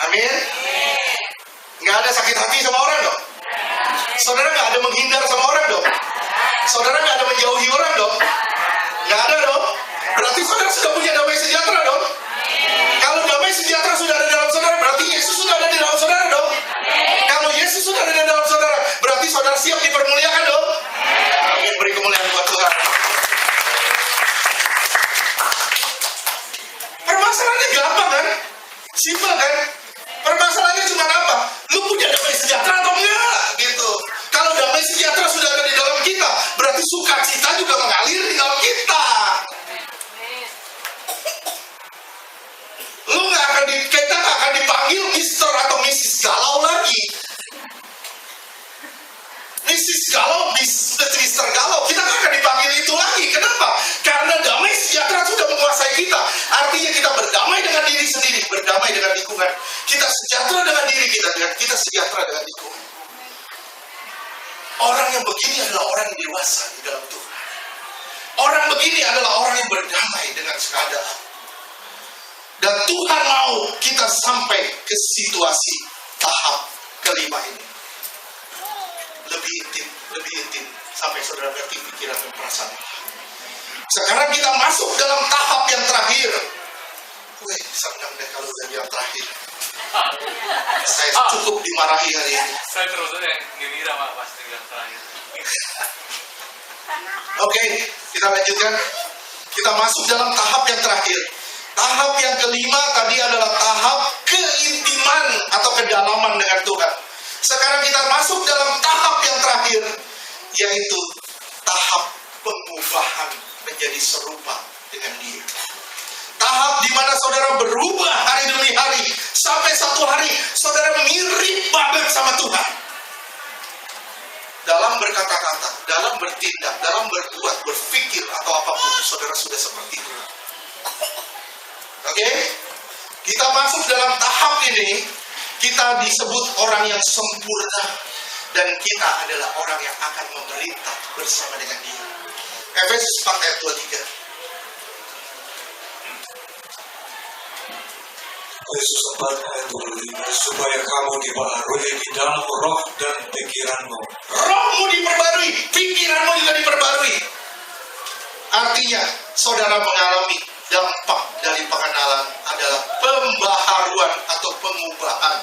Amin. Nggak ada sakit hati sama orang dong? Saudara nggak ada menghindar sama orang dong? Saudara nggak ada menjauhi orang dong? Nggak ada dong? Berarti saudara sudah punya damai sejahtera dong? Kalau damai sejahtera sudah ada dalam saudara, berarti Yesus sudah ada di dalam saudara dong? sukacita juga mengalir di dalam kita. Kita nggak akan dipanggil Mister atau Mrs. Galau lagi. Mrs. Galau, Mr. Galau, kita nggak akan dipanggil itu lagi. Kenapa? Karena damai sejahtera sudah menguasai kita. Artinya kita berdamai dengan diri sendiri, berdamai dengan lingkungan. Kita sejahtera dengan diri kita, dan kita sejahtera dengan lingkungan. Orang yang begini adalah orang yang dewasa di dalam Tuhan. Orang begini adalah orang yang berdamai dengan keadaan. Dan Tuhan mau kita sampai ke situasi tahap kelima ini. Lebih intim, sampai saudara ngerti pikiran dan perasaan. Sekarang kita masuk dalam tahap yang terakhir. Wih, senang deh kalau udah yang terakhir. Saya cukup dimarahi hari ini. Saya terus aja yang gembira Pak pas yang terakhir. Oke, kita lanjutkan. Kita masuk dalam tahap yang terakhir. Tahap yang kelima tadi adalah tahap keintiman atau kedalaman dengan Tuhan. Sekarang kita masuk dalam tahap yang terakhir, yaitu tahap pengubahan menjadi serupa dengan Dia. Tahap di mana saudara berubah hari demi hari, sampai satu hari saudara mirip banget sama Tuhan. Dalam berkata-kata, dalam bertindak, dalam berbuat, berpikir atau apapun, saudara sudah seperti Tuhan. Oke? Kita masuk dalam tahap ini, kita disebut orang yang sempurna, dan kita adalah orang yang akan memerintah bersama dengan Dia. Efesus 4 ayat 23. Yesus 4 ayat 25, supaya kamu diperbarui di dalam roh dan pikiranmu. Rohmu diperbarui, pikiranmu juga diperbarui. Artinya, saudara mengalami dampak dari pengenalan adalah pembaharuan atau pengubahan